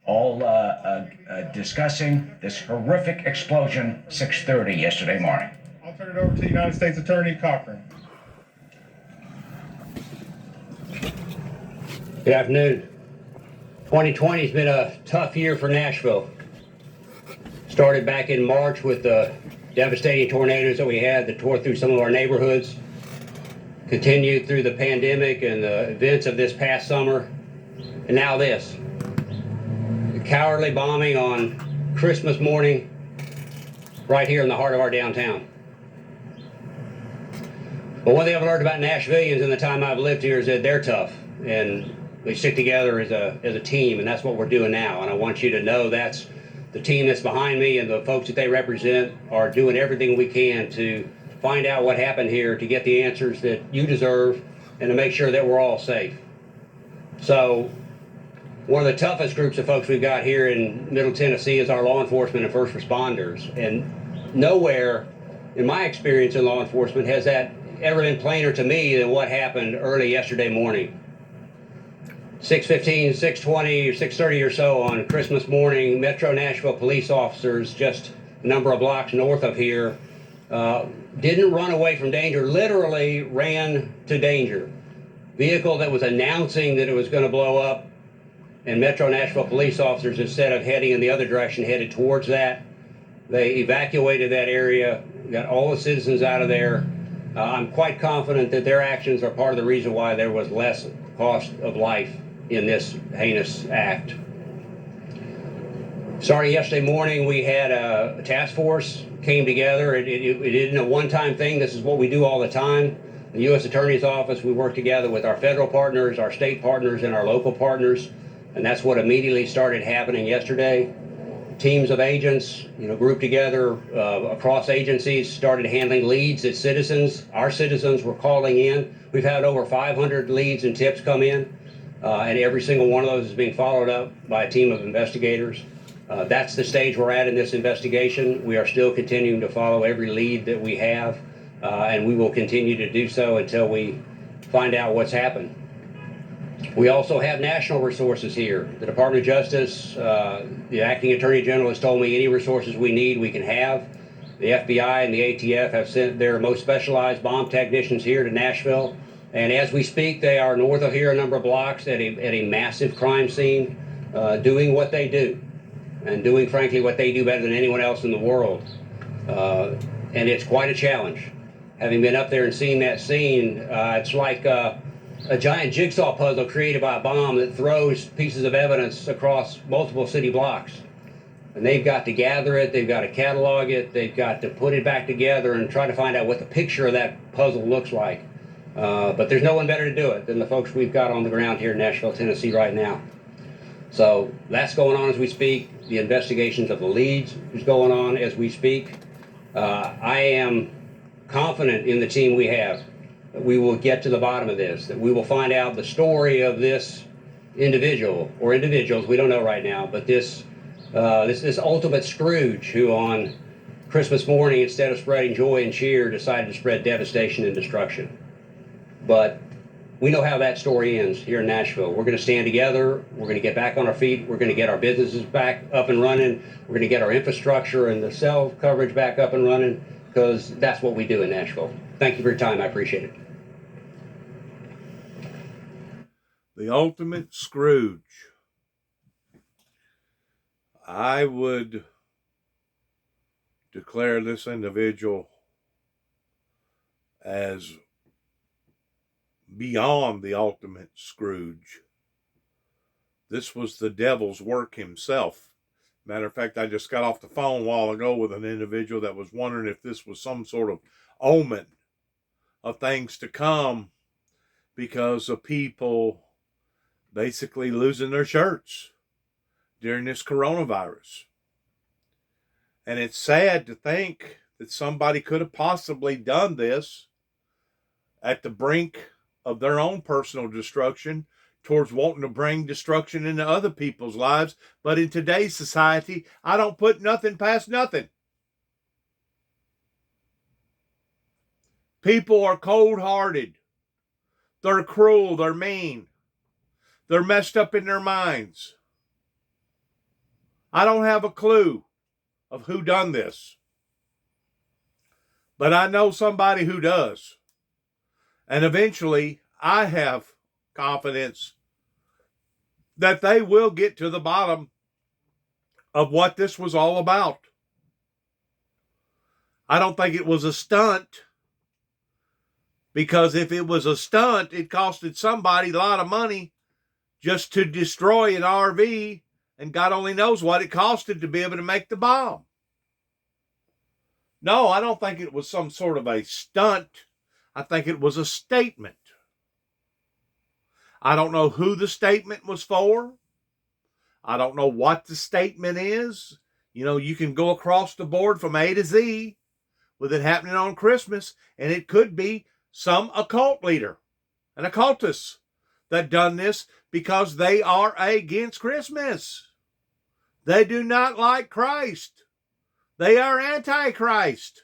all discussing this horrific explosion 6:30 yesterday morning. I'll turn it over to United States Attorney Cochran. Good afternoon. 2020 has been a tough year for Nashville. Started back in March with the devastating tornadoes that we had that tore through some of our neighborhoods. Continued through the pandemic and the events of this past summer. And now this. The cowardly bombing on Christmas morning right here in the heart of our downtown. But one thing I've learned about Nashvillians in the time I've lived here is that they're tough. And we stick together as a team, and that's what we're doing now. And I want you to know that's the team that's behind me, and the folks that they represent are doing everything we can to find out what happened here, to get the answers that you deserve, and to make sure that we're all safe. So one of the toughest groups of folks we've got here in Middle Tennessee is our law enforcement and first responders. And nowhere, in my experience in law enforcement, has that ever been plainer to me than what happened early yesterday morning. 6:15, 6:20, 6:30 or so on Christmas morning, Metro Nashville police officers just a number of blocks north of here didn't run away from danger, literally ran to danger. Vehicle that was announcing that it was going to blow up, and Metro Nashville police officers, instead of heading in the other direction, headed towards that. They evacuated that area, got all the citizens out of there. I'm quite confident that their actions are part of the reason why there was less cost of life in this heinous act. Starting yesterday morning, we had a task force came together. It isn't a one-time thing. This is what we do all the time. The U.S. Attorney's Office, we work together with our federal partners, our state partners, and our local partners, and that's what immediately started happening yesterday. Teams of agents, grouped together across agencies, started handling leads that our citizens were calling in. We've had over 500 leads and tips come in, and every single one of those is being followed up by a team of investigators. That's the stage we're at in this investigation. We are still continuing to follow every lead that we have, and we will continue to do so until we find out what's happened. We also have national resources here. The Department of Justice, the Acting Attorney General has told me any resources we need, we can have. The FBI and the ATF have sent their most specialized bomb technicians here to Nashville. And as we speak, they are north of here a number of blocks at a massive crime scene, doing what they do. And doing, frankly, what they do better than anyone else in the world. And it's quite a challenge. Having been up there and seen that scene, it's like a giant jigsaw puzzle created by a bomb that throws pieces of evidence across multiple city blocks. And they've got to gather it, they've got to catalog it, they've got to put it back together and try to find out what the picture of that puzzle looks like. But there's no one better to do it than the folks we've got on the ground here in Nashville, Tennessee right now. So that's going on as we speak. The investigations of the leads is going on as we speak. I am confident in the team we have that we will get to the bottom of this, that we will find out the story of this individual or individuals, we don't know right now, but this ultimate Scrooge who on Christmas morning, instead of spreading joy and cheer, decided to spread devastation and destruction. But we know how that story ends here in Nashville. We're going to stand together. We're going to get back on our feet. We're going to get our businesses back up and running. We're going to get our infrastructure and the cell coverage back up and running, because that's what we do in Nashville. Thank you for your time. I appreciate it. The ultimate Scrooge. I would declare this individual as beyond the ultimate Scrooge. This was the devil's work himself. Matter of fact, I just got off the phone a while ago with an individual that was wondering if this was some sort of omen of things to come because of people basically losing their shirts during this coronavirus. And it's sad to think that somebody could have possibly done this at the brink of their own personal destruction towards wanting to bring destruction into other people's lives. But in today's society, I don't put nothing past nothing. People are cold-hearted. They're cruel. They're mean. They're messed up in their minds. I don't have a clue of who done this, but I know somebody who does. And eventually, I have confidence that they will get to the bottom of what this was all about. I don't think it was a stunt, because if it was a stunt, it costed somebody a lot of money just to destroy an RV, and God only knows what it costed to be able to make the bomb. No, I don't think it was some sort of a stunt. I think it was a statement. I don't know who the statement was for. I don't know what the statement is. You know, you can go across the board from A to Z with it happening on Christmas, and it could be some occult leader, an occultist, that done this because they are against Christmas. They do not like Christ. They are anti-Christ.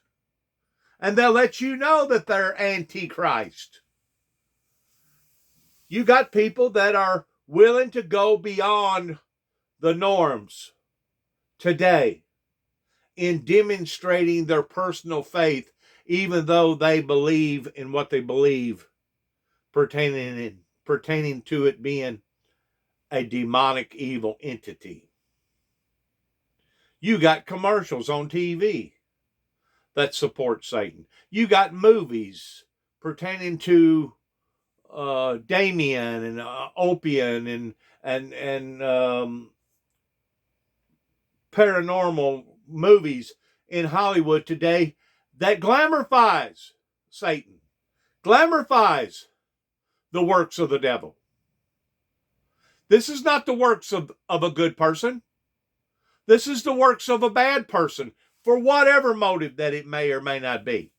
And they'll let you know that they're anti-Christ. You got people that are willing to go beyond the norms today in demonstrating their personal faith, even though they believe in what they believe, pertaining to it being a demonic evil entity. You got commercials on TV that support Satan. You got movies pertaining to Damien and Opium and paranormal movies in Hollywood today that glamorifies Satan, glamorifies the works of the devil. This is not the works of a good person. This is the works of a bad person, for whatever motive that it may or may not be.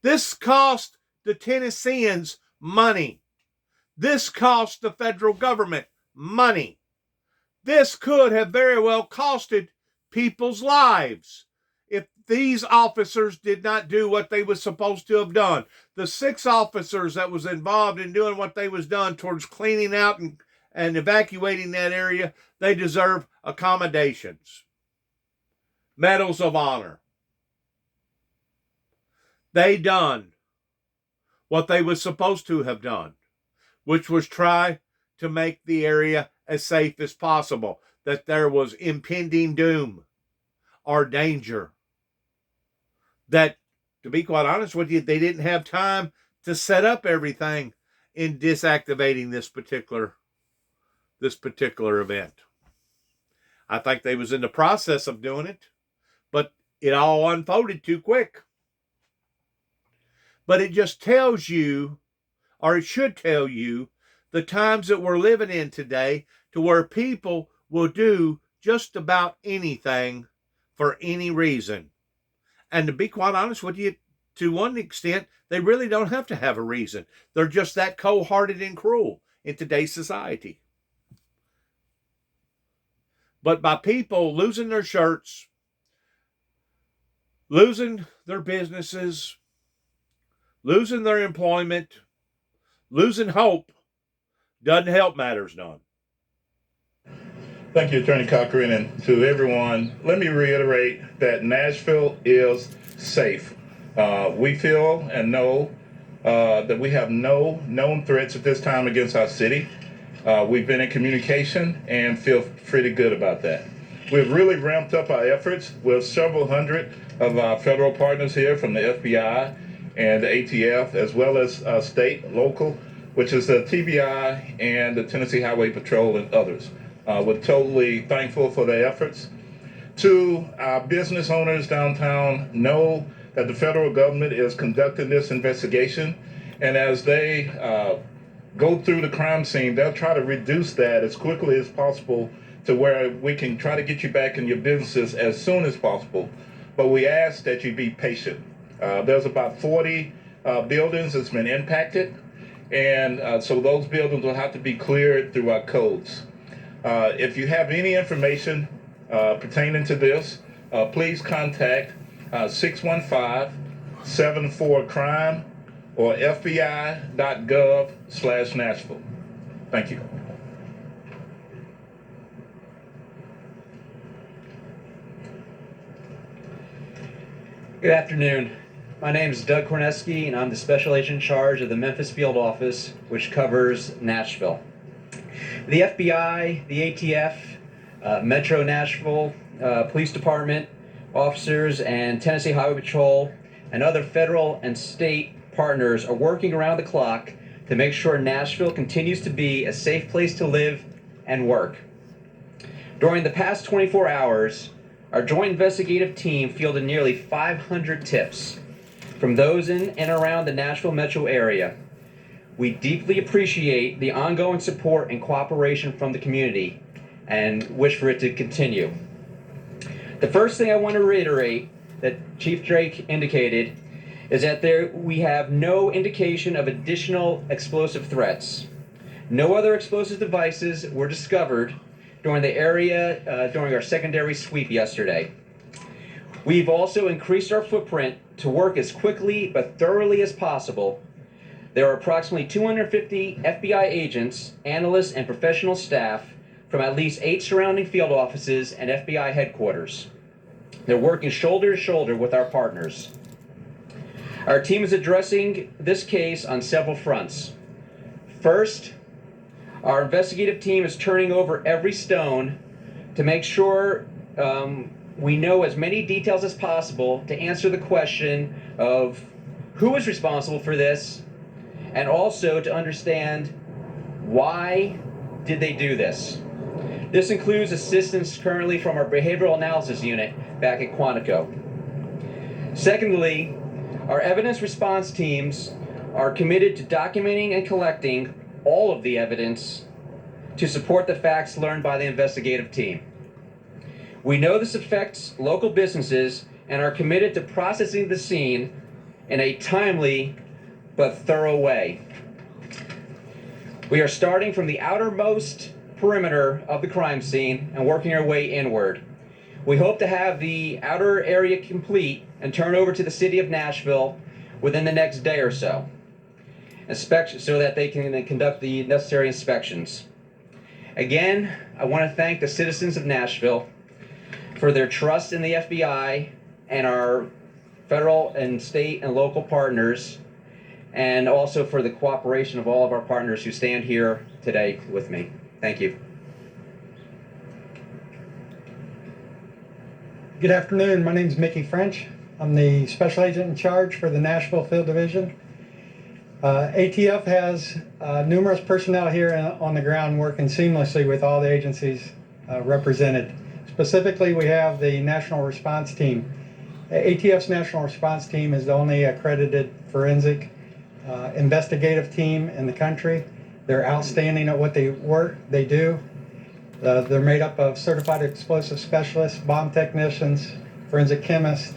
This cost the Tennesseans money. This cost the federal government money. This could have very well costed people's lives if these officers did not do what they were supposed to have done. The 6 officers that was involved in doing what they was done towards cleaning out and evacuating that area, they deserve accommodations, medals of honor. They done what they was supposed to have done, which was try to make the area as safe as possible, that there was impending doom or danger. That, to be quite honest with you, they didn't have time to set up everything in disactivating this particular event. I think they was in the process of doing it, but it all unfolded too quick. But it just tells you, or it should tell you, the times that we're living in today, to where people will do just about anything for any reason. And to be quite honest with you, to one extent, they really don't have to have a reason. They're just that cold-hearted and cruel in today's society. But by people losing their shirts, losing their businesses, losing their employment, losing hope, doesn't help matters none. Thank you, Attorney Cochran, and to everyone. Let me reiterate that Nashville is safe. We feel and know that we have no known threats at this time against our city. We've been in communication and feel pretty good about that. We've really ramped up our efforts with several hundred of our federal partners here, from the FBI and the ATF, as well as state, local, which is the TBI and the Tennessee Highway Patrol and others. We're totally thankful for their efforts. To our business owners downtown, know that the federal government is conducting this investigation, and as they go through the crime scene, they'll try to reduce that as quickly as possible to where we can try to get you back in your businesses as soon as possible. But we ask that you be patient. There's about 40 buildings that's been impacted, and so those buildings will have to be cleared through our codes. If you have any information pertaining to this, please contact 615-74-CRIME or FBI.gov/Nashville. Thank you. Good afternoon. My name is Doug Korneski, and I'm the Special Agent in charge of the Memphis Field Office, which covers Nashville. The FBI, the ATF, Metro Nashville Police Department officers, and Tennessee Highway Patrol, and other federal and state partners are working around the clock to make sure Nashville continues to be a safe place to live and work. During the past 24 hours, our joint investigative team fielded nearly 500 tips from those in and around the Nashville metro area. We deeply appreciate the ongoing support and cooperation from the community and wish for it to continue. The first thing I want to reiterate that Chief Drake indicated is that we have no indication of additional explosive threats. No other explosive devices were discovered during the area during our secondary sweep yesterday. We've also increased our footprint to work as quickly but thoroughly as possible. There are approximately 250 FBI agents, analysts, and professional staff from at least 8 surrounding field offices and FBI headquarters. They're working shoulder to shoulder with our partners. Our team is addressing this case on several fronts. First, our investigative team is turning over every stone to make sure we know as many details as possible to answer the question of who is responsible for this, and also to understand why did they do this. This includes assistance currently from our behavioral analysis unit back at Quantico. Secondly, our evidence response teams are committed to documenting and collecting all of the evidence to support the facts learned by the investigative team. We know this affects local businesses and are committed to processing the scene in a timely but thorough way. We are starting from the outermost perimeter of the crime scene and working our way inward. We hope to have the outer area complete and turn over to the city of Nashville within the next day or so, so that they can conduct the necessary inspections. Again, I want to thank the citizens of Nashville for their trust in the FBI and our federal and state and local partners, and also for the cooperation of all of our partners who stand here today with me. Thank you. Good afternoon. My name is Mickey French. I'm the Special Agent in charge for the Nashville Field Division. ATF has numerous personnel here on the ground working seamlessly with all the agencies represented. Specifically, we have the National Response Team. ATF's National Response Team is the only accredited forensic investigative team in the country. They're outstanding at what they do. They're made up of certified explosive specialists, bomb technicians, forensic chemists,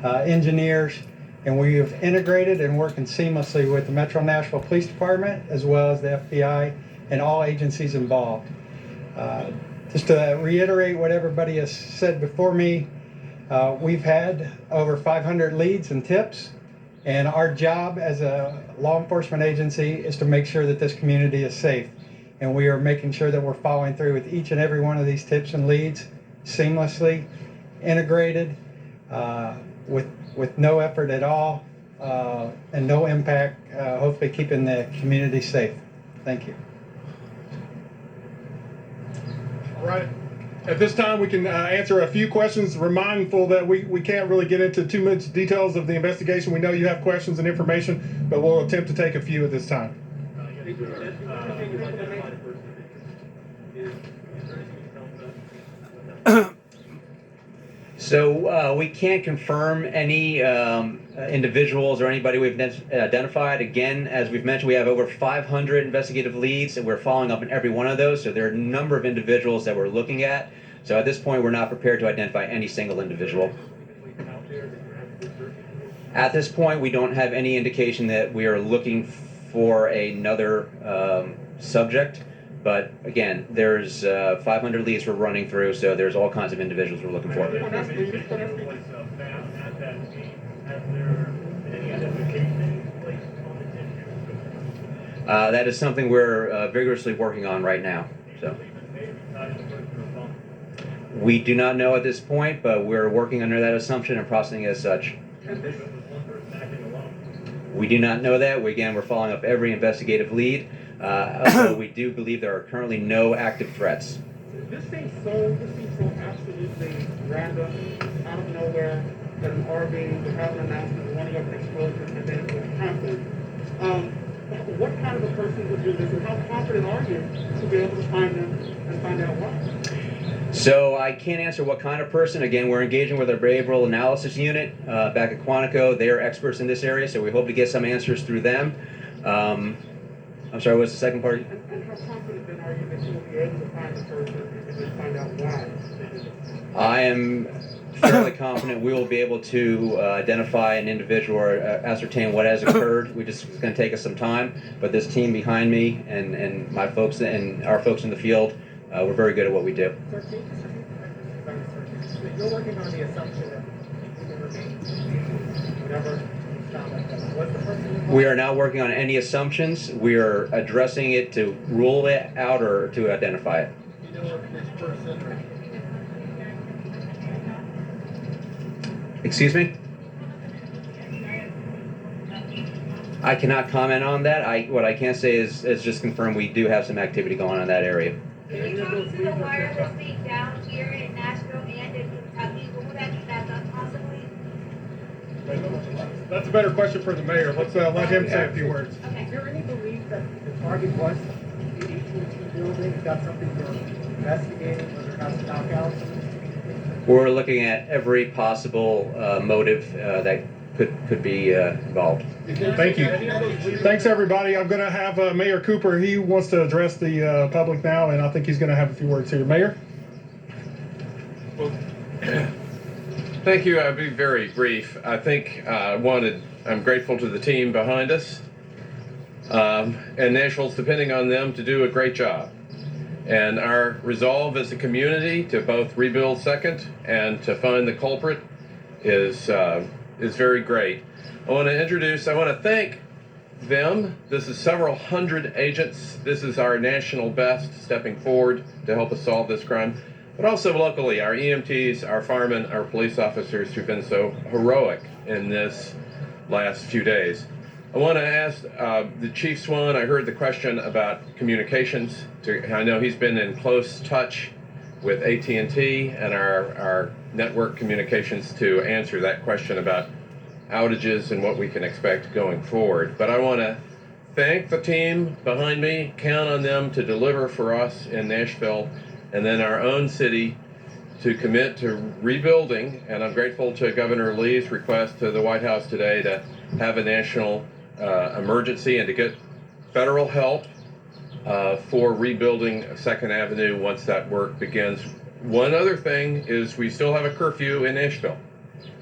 engineers, and we have integrated and working seamlessly with the Metro Nashville Police Department as well as the FBI and all agencies involved. Just to reiterate what everybody has said before me, we've had over 500 leads and tips, and our job as a law enforcement agency is to make sure that this community is safe. And we are making sure that we're following through with each and every one of these tips and leads seamlessly, integrated, with no effort at all, and no impact, hopefully keeping the community safe. Thank you. All right. At this time, we can answer a few questions. We're mindful that we can't really get into too much details of the investigation. We know you have questions and information, but we'll attempt to take a few at this time. So we can't confirm any individuals or anybody we've identified. Again, as we've mentioned, we have over 500 investigative leads, and we're following up on every one of those. So there are a number of individuals that we're looking at. So at this point, we're not prepared to identify any single individual. At this point, we don't have any indication that we are looking for another subject. But again, there's 500 leads we're running through, so there's all kinds of individuals we're looking for. That is something we're vigorously working on right now. So we do not know at this point, but we're working under that assumption and processing as such. We do not know that. We're following up every investigative lead. Although we do believe there are currently no active threats. This seems so absolutely random, out of nowhere, that an RV would have an announcement warning of an explosion and then it would happen. What kind of a person would do this, and how confident are you to be able to find them and find out why? So I can't answer what kind of person. Again, we're engaging with our behavioral analysis unit back at Quantico. They are experts in this area, so we hope to get some answers through them. I'm sorry, what's the second part? And how confident then are you that you will be able to find the person and then find out why? I am fairly confident we will be able to identify an individual or ascertain what has occurred. It's going to take us some time, but this team behind me and my folks and our folks in the field, we're very good at what we do. You're working on the assumption that people remain whatever. We are not working on any assumptions. We are addressing it to rule it out or to identify it. You know if this person. Excuse me? I cannot comment on that. What I can say is just confirm we do have some activity going on in that area. Can you talk to the wireless league down here in Nashville and in Kentucky? When would that be back up possibly? That's a better question for the mayor. Let's let him say a few words. Okay. Is there any belief that the target was the AT&T building? Is that something you're investigating, whether or not it's knockouts? We're looking at every possible motive that could be involved. Thank you. Thanks, everybody. I'm going to have Mayor Cooper. He wants to address the public now, and I think he's going to have a few words here. Mayor? Well, thank you. I'll be very brief. I think I'm grateful to the team behind us, and Nashville's depending on them to do a great job. And our resolve as a community to both rebuild second and to find the culprit is very great. I want to thank them. This is several hundred agents. This is our national best stepping forward to help us solve this crime. But also locally, our EMTs, our firemen, our police officers who've been so heroic in this last few days. I want to ask the Chief Swan, I heard the question about communications. I know he's been in close touch with AT&T and our network communications to answer that question about outages and what we can expect going forward. But I want to thank the team behind me, count on them to deliver for us in Nashville and then our own city to commit to rebuilding. And I'm grateful to Governor Lee's request to the White House today to have a national emergency and to get federal help for rebuilding 2nd Avenue once that work begins. One other thing is we still have a curfew in Nashville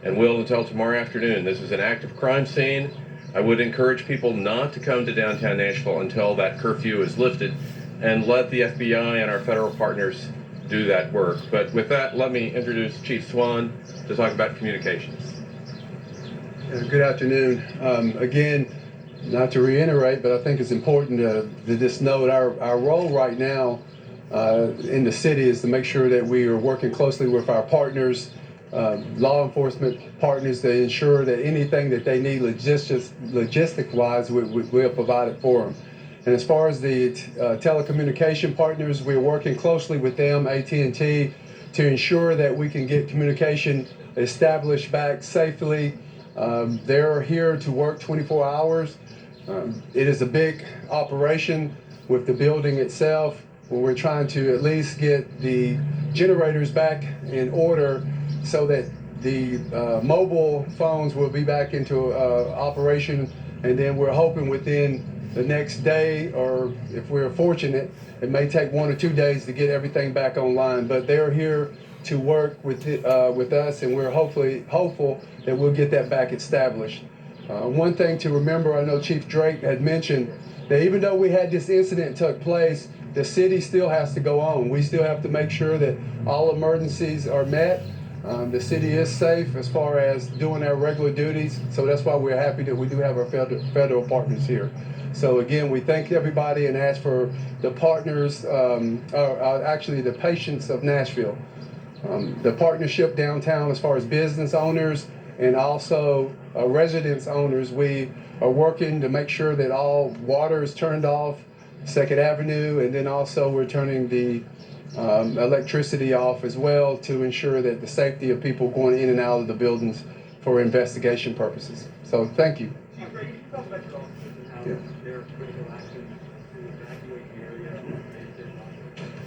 and will until tomorrow afternoon. This is an active crime scene. I would encourage people not to come to downtown Nashville until that curfew is lifted and let the FBI and our federal partners do that work. But with that, let me introduce Chief Swan to talk about communications. Good afternoon. Again, not to reiterate, but I think it's important to just note our role right now in the city is to make sure that we are working closely with our partners, law enforcement partners, to ensure that anything that they need logistic-wise, we'll provide it for them. And as far as the telecommunication partners, we're working closely with them, AT&T, to ensure that we can get communication established back safely. They're here to work 24 hours. It is a big operation with the building itself, where we're trying to at least get the generators back in order so that the mobile phones will be back into operation, and then we're hoping within the next day, or if we're fortunate, it may take 1 or 2 days to get everything back online. But they're here to work with us, and we're hopeful that we'll get that back established. One thing to remember, I know Chief Drake had mentioned that even though we had this incident took place, the city still has to go on. We still have to make sure that all emergencies are met. The city is safe as far as doing our regular duties, so that's why we're happy that we do have our federal partners here. So again, we thank everybody and ask for the partners, actually the patience of Nashville. The partnership downtown as far as business owners, and also residence owners. We are working to make sure that all water is turned off, 2nd Avenue, and then also we're turning the electricity off as well to ensure that the safety of people going in and out of the buildings for investigation purposes. So thank you. Yeah.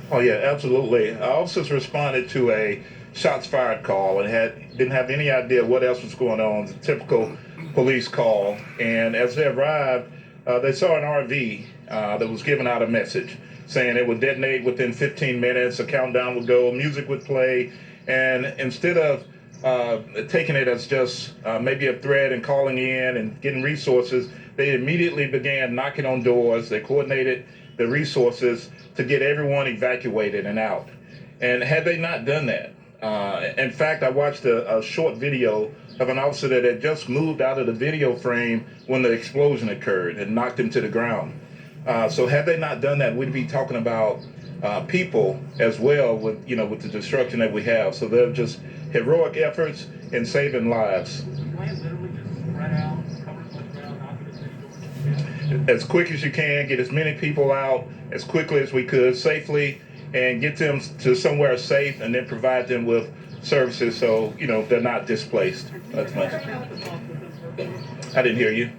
Oh yeah, absolutely. Officers responded to a shots fired call and didn't have any idea what else was going on. It's a typical police call. And as they arrived, they saw an RV that was giving out a message saying it would detonate within 15 minutes. A countdown would go, music would play, and instead of taking it as just maybe a threat and calling in and getting resources, they immediately began knocking on doors. They coordinated the resources to get everyone evacuated and out. And had they not done that, in fact, I watched a short video of an officer that had just moved out of the video frame when the explosion occurred and knocked him to the ground. So had they not done that, we'd be talking about people as well with the destruction that we have. So they're just heroic efforts in saving lives. As quick as you can, get as many people out as quickly as we could safely and get them to somewhere safe, and then provide them with services so they're not displaced as much. I didn't hear you.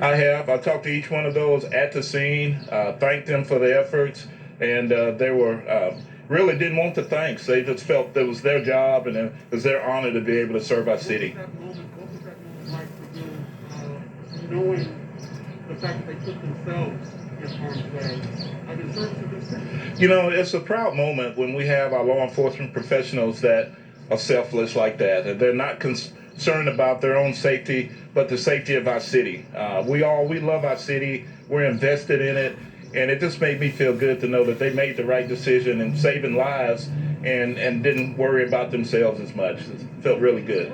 I have. I talked to each one of those at the scene, thanked them for their efforts, and they were really didn't want the thanks. They just felt that it was their job and it was their honor to be able to serve our city. Knowing the fact that they put themselves in harm's way, it's a proud moment when we have our law enforcement professionals that are selfless like that, and they're not concerned about their own safety, but the safety of our city. We love our city. We're invested in it, and it just made me feel good to know that they made the right decision in saving lives and didn't worry about themselves as much. It felt really good.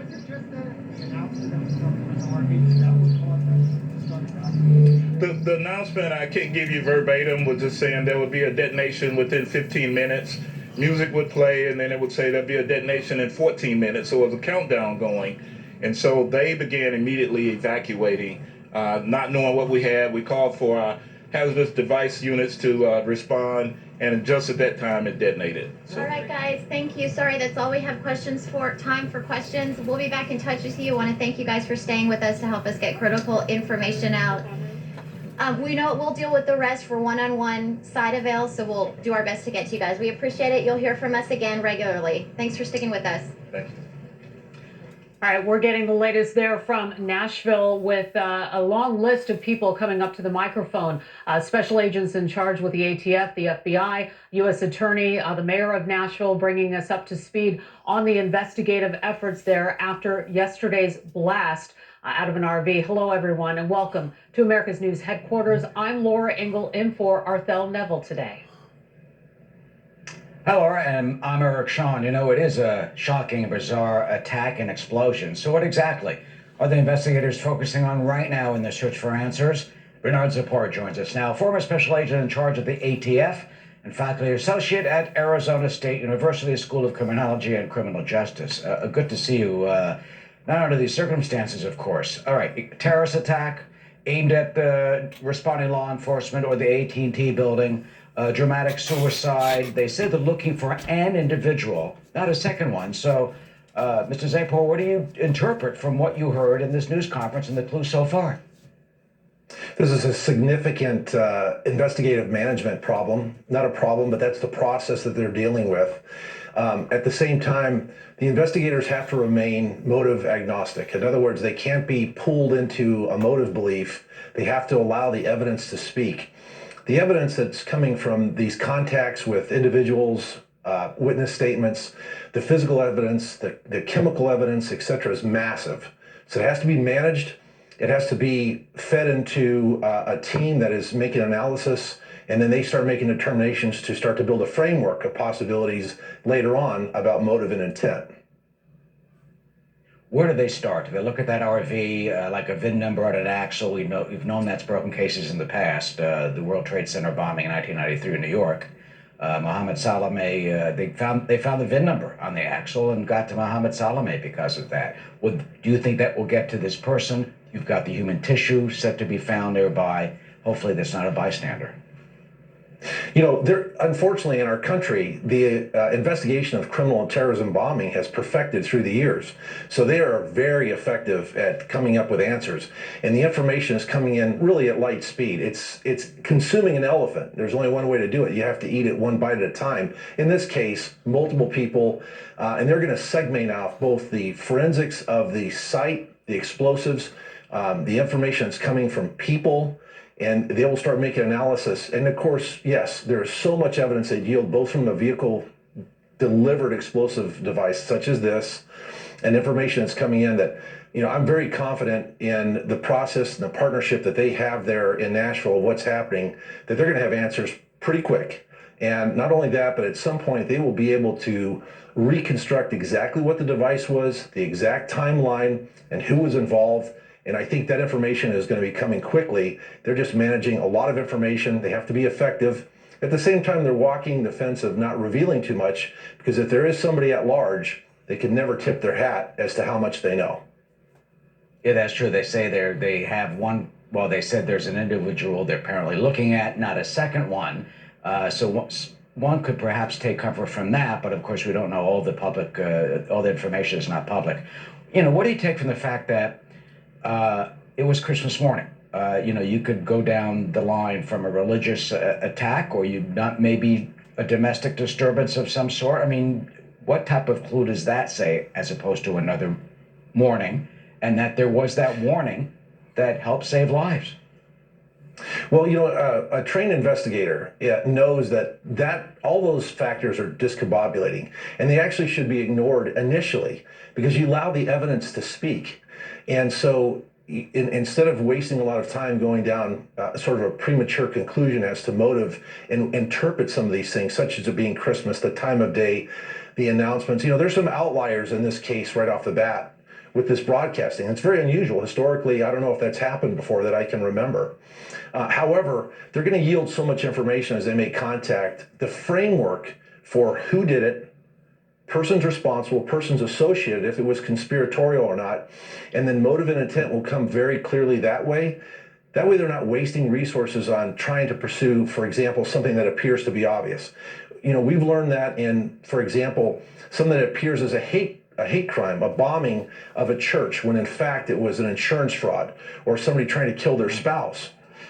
The announcement, I can't give you verbatim, was just saying there would be a detonation within 15 minutes. Music would play, and then it would say there'd be a detonation in 14 minutes. So it was a countdown going. And so they began immediately evacuating, not knowing what we had. We called for our hazardous device units to respond, and just at that time it detonated. So. All right, guys, thank you. Sorry, that's all we have time for questions. We'll be back in touch with you. I want to thank you guys for staying with us to help us get critical information out. We know we'll deal with the rest for one-on-one side avails, so we'll do our best to get to you guys. We appreciate it. You'll hear from us again regularly. Thanks for sticking with us. Thank you. All right, we're getting the latest there from Nashville with a long list of people coming up to the microphone. Special agents in charge with the ATF, the FBI, U.S. Attorney, the mayor of Nashville, bringing us up to speed on the investigative efforts there after yesterday's blast out of an RV. Hello, everyone, and welcome to America's News Headquarters. I'm Laura Engel in for Arthel Neville today. Hi, Laura, and I'm Eric Shawn. It is a shocking, bizarre attack and explosion. So what exactly are the investigators focusing on right now in their search for answers? Bernard Zapor joins us now, former special agent in charge of the ATF and faculty associate at Arizona State University School of Criminology and Criminal Justice. Good to see you. Not under these circumstances, of course. All right, terrorist attack aimed at the responding law enforcement or the AT&T building. Dramatic suicide. They said they're looking for an individual, not a second one. So, Mr. Zapor, what do you interpret from what you heard in this news conference and the clues so far? This is a significant investigative management problem. Not a problem, but that's the process that they're dealing with. At the same time, the investigators have to remain motive agnostic. In other words, they can't be pulled into a motive belief. They have to allow the evidence to speak. The evidence that's coming from these contacts with individuals, witness statements, the physical evidence, the chemical evidence, etc., is massive. So it has to be managed. It has to be fed into a team that is making analysis, and then they start making determinations to start to build a framework of possibilities later on about motive and intent. Where do they start? Do they look at that RV like a VIN number on an axle? We've known that's broken cases in the past. The World Trade Center bombing in 1993 in New York. Mohammed Salameh, they found the VIN number on the axle and got to Mohammed Salameh because of that. Do you think that will get to this person? You've got the human tissue set to be found nearby. Hopefully, that's not a bystander. You know, unfortunately, in our country, the investigation of criminal and terrorism bombing has perfected through the years. So they are very effective at coming up with answers. And the information is coming in really at light speed. It's consuming an elephant. There's only one way to do it. You have to eat it one bite at a time. In this case, multiple people, and they're going to segment out both the forensics of the site, the explosives, the information that's coming from people, and they will start making analysis. And of course, yes, there is so much evidence they yield both from a vehicle delivered explosive device such as this and information that's coming in that, you know, I'm very confident in the process and the partnership that they have there in Nashville, what's happening, that they're going to have answers pretty quick. And not only that, but at some point they will be able to reconstruct exactly what the device was, the exact timeline, and who was involved. And I think that information is going to be coming quickly. They're just managing a lot of information. They have to be effective. At the same time, they're walking the fence of not revealing too much, because if there is somebody at large, they can never tip their hat as to how much they know. Yeah, that's true. They say they have one. Well, they said there's an individual they're apparently looking at, not a second one. So one could perhaps take comfort from that, but of course we don't know all the public, all the information is not public. You know, what do you take from the fact that it was Christmas morning? You know, you could go down the line from a religious attack, or maybe a domestic disturbance of some sort. I mean, what type of clue does that say, as opposed to another morning, and that there was that warning that helped save lives? Well, you know, a trained investigator knows that all those factors are discombobulating, and they actually should be ignored initially because you allow the evidence to speak. And so instead of wasting a lot of time going down sort of a premature conclusion as to motive and interpret some of these things, such as it being Christmas, the time of day, the announcements, you know, there's some outliers in this case right off the bat with this broadcasting. It's very unusual. Historically, I don't know if that's happened before that I can remember. However, they're going to yield so much information as they make contact. The framework for who did it, persons responsible, persons associated, if it was conspiratorial or not, and then motive and intent will come very clearly that way. That way they're not wasting resources on trying to pursue, for example, something that appears to be obvious. You know, we've learned that in, for example, something that appears as a hate crime, a bombing of a church, when in fact it was an insurance fraud or somebody trying to kill their spouse.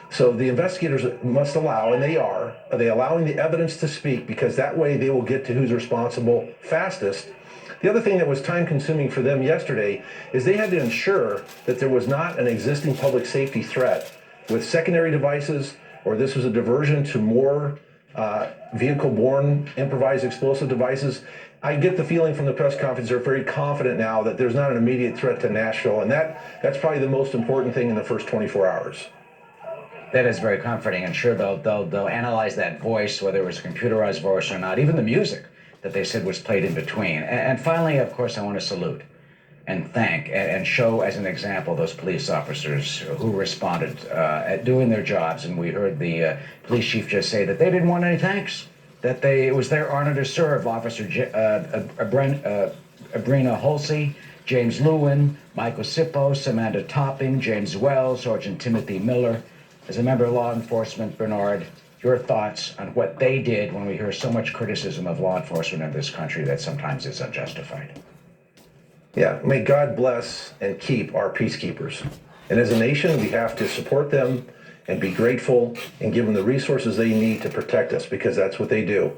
So the investigators must allow, and are they allowing the evidence to speak, because that way they will get to who's responsible fastest. The other thing that was time consuming for them yesterday is they had to ensure that there was not an existing public safety threat with secondary devices, or this was a diversion to more vehicle-borne improvised explosive devices. I get the feeling from the press conference they're very confident now that there's not an immediate threat to Nashville, and that's probably the most important thing in the first 24 hours. That is very comforting, and sure they'll analyze that voice, whether it was a computerized voice or not, even the music that they said was played in between. And finally, of course, I want to salute and thank and show as an example those police officers who responded at doing their jobs. And we heard the police chief just say that they didn't want any thanks, that it was their honor to serve. Officer Abrina Holsey, James Lewin, Michael Sippos, Amanda Topping, James Wells, Sergeant Timothy Miller. As a member of law enforcement, Bernard, your thoughts on what they did when we hear so much criticism of law enforcement in this country that sometimes is unjustified. Yeah, may God bless and keep our peacekeepers. And as a nation, we have to support them and be grateful and give them the resources they need to protect us, because that's what they do.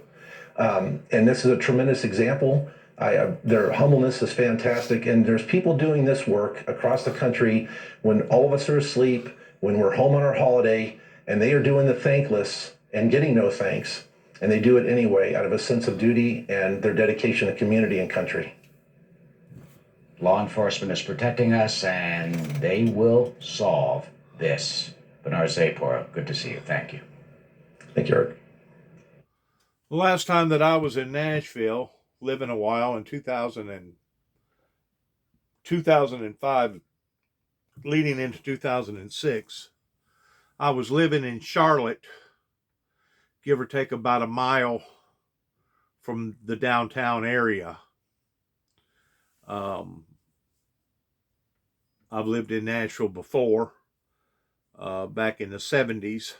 And this is a tremendous example. Their humbleness is fantastic. And there's people doing this work across the country when all of us are asleep, when we're home on our holiday, and they are doing the thankless and getting no thanks. And they do it anyway out of a sense of duty and their dedication to community and country. Law enforcement is protecting us, and they will solve this. Bernard Zapor, good to see you. Thank you. Thank you, Eric. The last time that I was in Nashville, living a while in 2005, leading into 2006, I was living in Charlotte, give or take about a mile from the downtown area. I've lived in Nashville before, back in the 70s,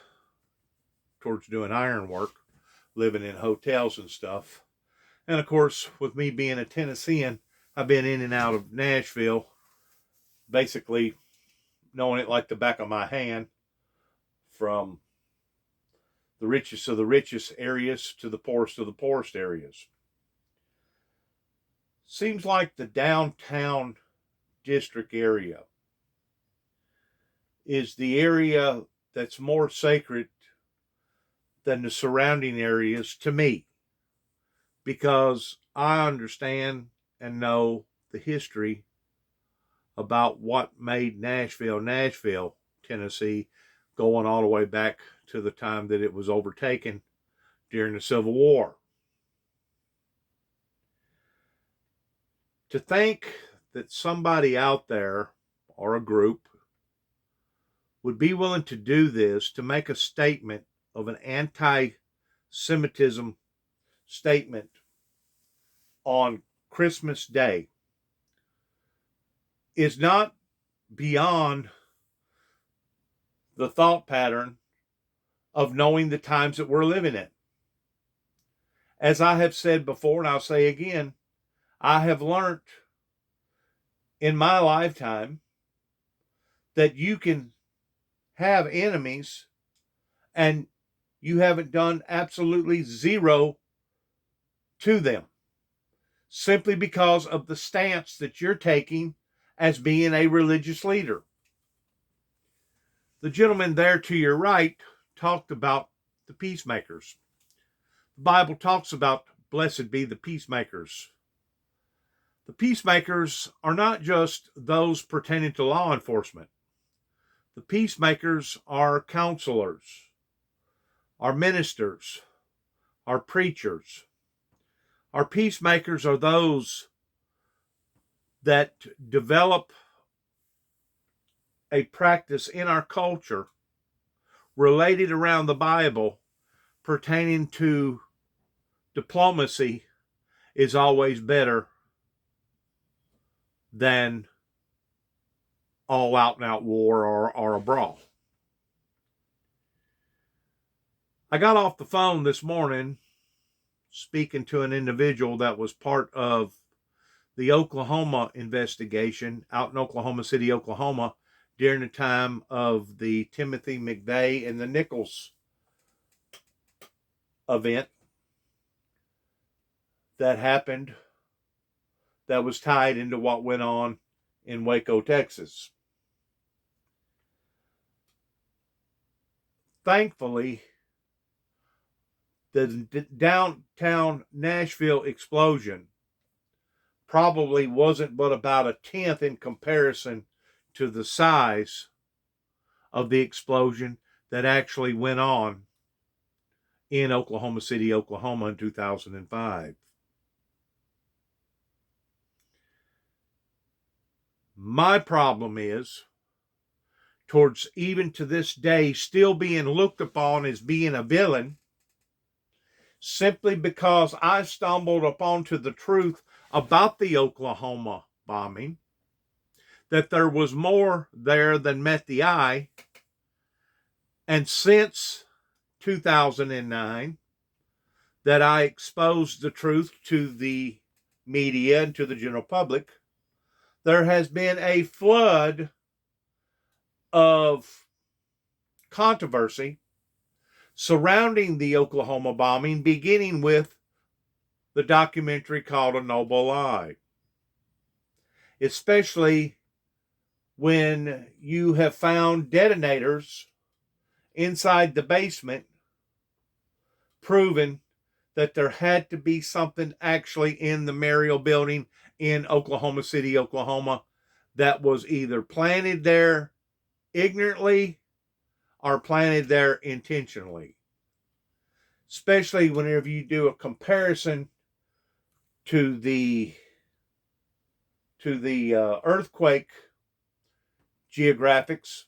towards doing iron work, living in hotels and stuff. And of course, with me being a Tennessean, I've been in and out of Nashville, basically knowing it like the back of my hand, from the richest of the richest areas to the poorest of the poorest areas. Seems like the downtown district area is the area that's more sacred than the surrounding areas to me, because I understand and know the history about what made Nashville, Nashville, Tennessee, going all the way back to the time that it was overtaken during the Civil War. To think that somebody out there, or a group, would be willing to do this, to make a statement of an anti-Semitism statement on Christmas Day, is not beyond the thought pattern of knowing the times that we're living in. As I have said before, and I'll say again, I have learned in my lifetime that you can have enemies and you haven't done absolutely zero to them, simply because of the stance that you're taking as being a religious leader. The gentleman there to your right talked about the peacemakers. The Bible talks about blessed be the peacemakers. The peacemakers are not just those pertaining to law enforcement. The peacemakers are counselors, are ministers, are preachers. Our peacemakers are those that develop a practice in our culture related around the Bible pertaining to diplomacy is always better than all out and out war or a brawl. I got off the phone this morning speaking to an individual that was part of the Oklahoma investigation out in Oklahoma City, Oklahoma, during the time of the Timothy McVeigh and the Nichols event that happened, that was tied into what went on in Waco, Texas. Thankfully, the downtown Nashville explosion probably wasn't but about a tenth in comparison to the size of the explosion that actually went on in Oklahoma City, Oklahoma in 2005. My problem is, towards even to this day, still being looked upon as being a villain, simply because I stumbled upon to the truth about the Oklahoma bombing, that there was more there than met the eye. And since 2009, that I exposed the truth to the media and to the general public, there has been a flood of controversy surrounding the Oklahoma bombing, beginning with the documentary called A Noble Lie. Especially when you have found detonators inside the basement, proving that there had to be something actually in the Mariel building in Oklahoma City, Oklahoma, that was either planted there ignorantly or planted there intentionally. Especially whenever you do a comparison to the earthquake geographics,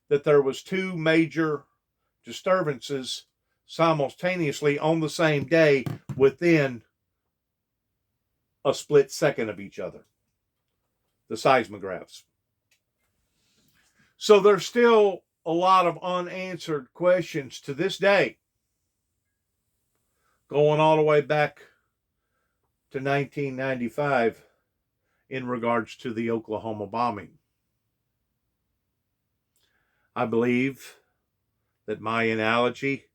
that there was two major disturbances simultaneously on the same day within a split second of each other, the seismographs. So there's still a lot of unanswered questions to this day, going all the way back to 1995 in regards to the Oklahoma bombing. I believe that my analogy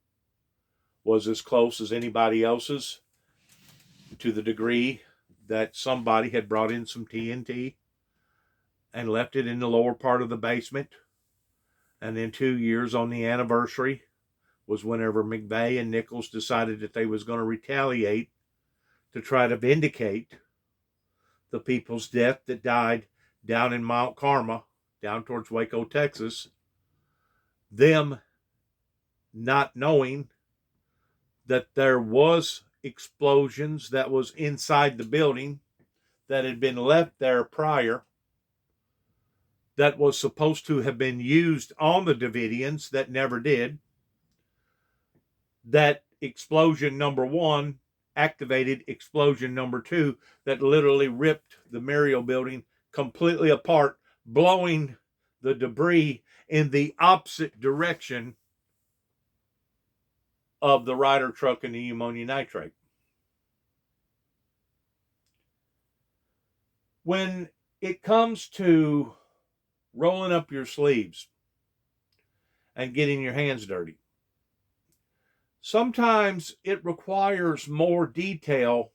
was as close as anybody else's, to the degree that somebody had brought in some TNT and left it in the lower part of the basement. And then 2 years on the anniversary was whenever McVeigh and Nichols decided that they was going to retaliate to try to vindicate the people's death that died down in Mount Carmel, down towards Waco, Texas. Them not knowing that there was explosions that was inside the building that had been left there prior, that was supposed to have been used on the Davidians that never did. That explosion number one activated explosion number two that literally ripped the Muriel building completely apart, blowing the debris in the opposite direction of the Ryder truck and the ammonia nitrate. When it comes to rolling up your sleeves and getting your hands dirty, sometimes it requires more detail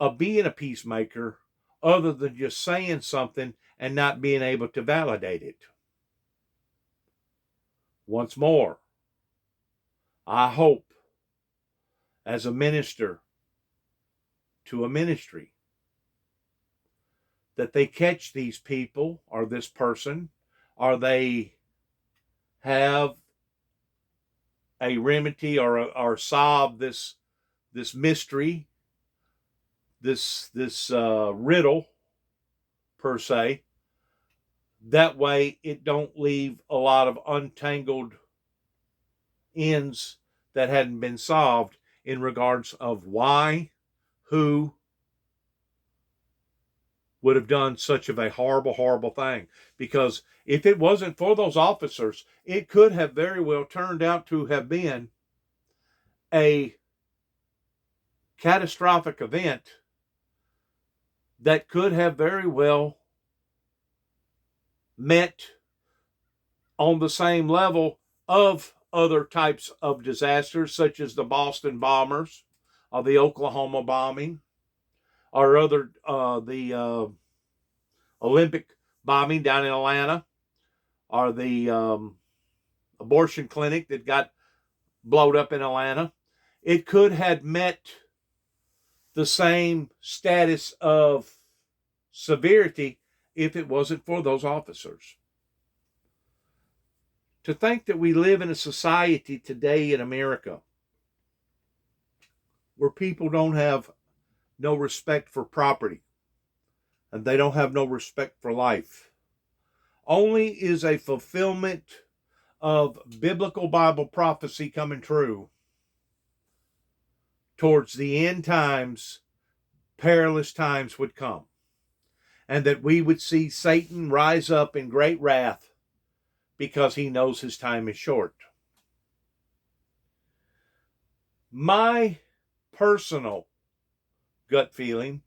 of being a peacemaker other than just saying something and not being able to validate it. Once more, I hope as a minister to a ministry that they catch these people or this person, or they have a remedy or solve this mystery, this riddle per se. That way it don't leave a lot of untangled ends that hadn't been solved in regards of why, who would have done such of a horrible, horrible thing. Because if it wasn't for those officers, it could have very well turned out to have been a catastrophic event that could have very well met on the same level of other types of disasters, such as the Boston bombers, or the Oklahoma bombing, or the Olympic bombing down in Atlanta, or the abortion clinic that got blowed up in Atlanta. It could have met the same status of severity if it wasn't for those officers. To think that we live in a society today in America where people don't have no respect for property and they don't have no respect for life only is a fulfillment of biblical Bible prophecy coming true. Towards the end times, perilous times would come, and that we would see Satan rise up in great wrath because he knows his time is short. My personal gut feeling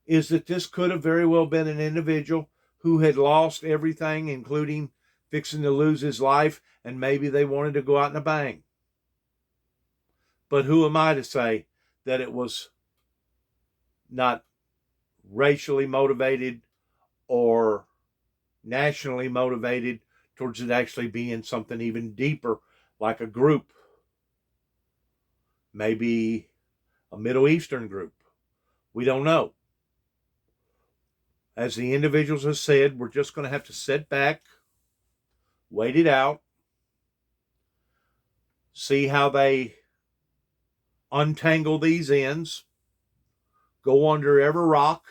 is that this could have very well been an individual who had lost everything, including fixing to lose his life, and maybe they wanted to go out in a bang. But who am I to say that it was not racially motivated or nationally motivated towards it actually being something even deeper, like a group, maybe a Middle Eastern group? We don't know. As the individuals have said, we're just going to have to sit back, wait it out, see how they untangle these ends, go under every rock,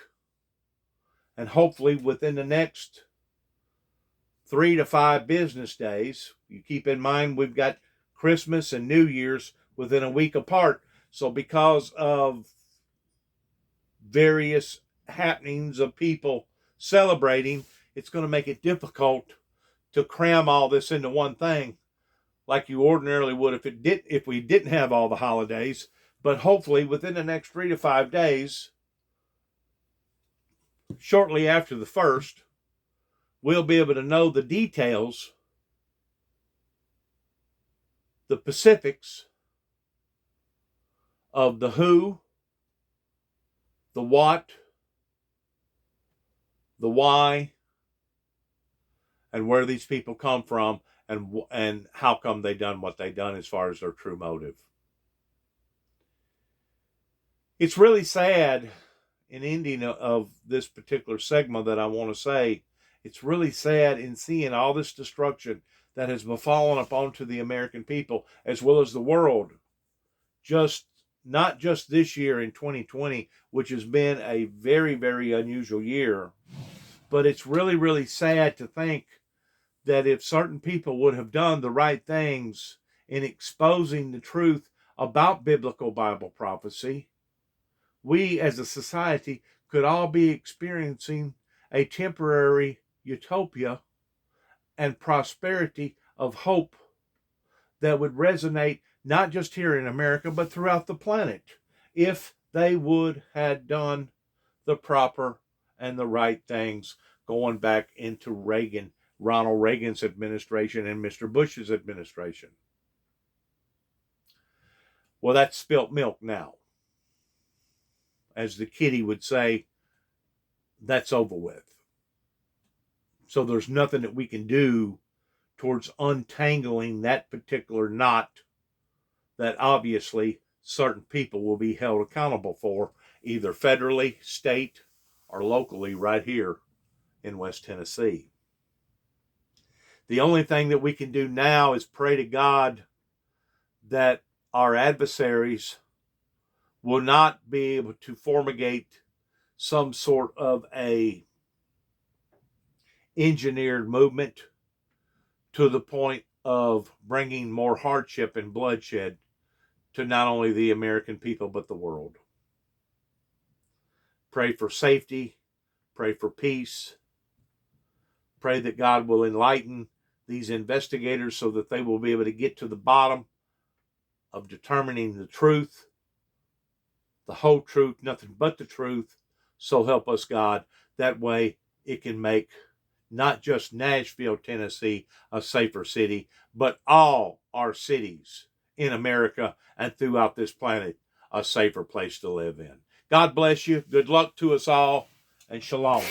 and hopefully within the next 3 to 5 business days, you keep in mind we've got Christmas and New Year's within a week apart. So because of various happenings of people celebrating, it's going to make it difficult to cram all this into one thing like you ordinarily would if we didn't have all the holidays. But hopefully within the next 3 to 5 days, shortly after the 1st, we'll be able to know the details, the specifics of the who, the what, the why, and where these people come from, and how come they done what they done as far as their true motive. It's really sad, in ending of this particular segment, that I want to say, it's really sad in seeing all this destruction that has befallen upon to the American people as well as the world. Not just this year in 2020, which has been a very, very unusual year, but it's really, really sad to think that if certain people would have done the right things in exposing the truth about biblical Bible prophecy, we as a society could all be experiencing a temporary utopia and prosperity of hope that would resonate not just here in America, but throughout the planet, if they would have done the proper and the right things, going back into Ronald Reagan's administration and Mr. Bush's administration. Well, that's spilt milk now. As the kitty would say, that's over with. So there's nothing that we can do towards untangling that particular knot that obviously certain people will be held accountable for, either federally, state, or locally right here in West Tennessee. The only thing that we can do now is pray to God that our adversaries will not be able to formulate some sort of a engineered movement to the point of bringing more hardship and bloodshed to not only the American people, but the world. Pray for safety. Pray for peace. Pray that God will enlighten these investigators so that they will be able to get to the bottom of determining the truth, the whole truth, nothing but the truth. So help us, God. That way it can make not just Nashville, Tennessee, a safer city, but all our cities in America and throughout this planet a safer place to live in. God bless you. Good luck to us all, and shalom.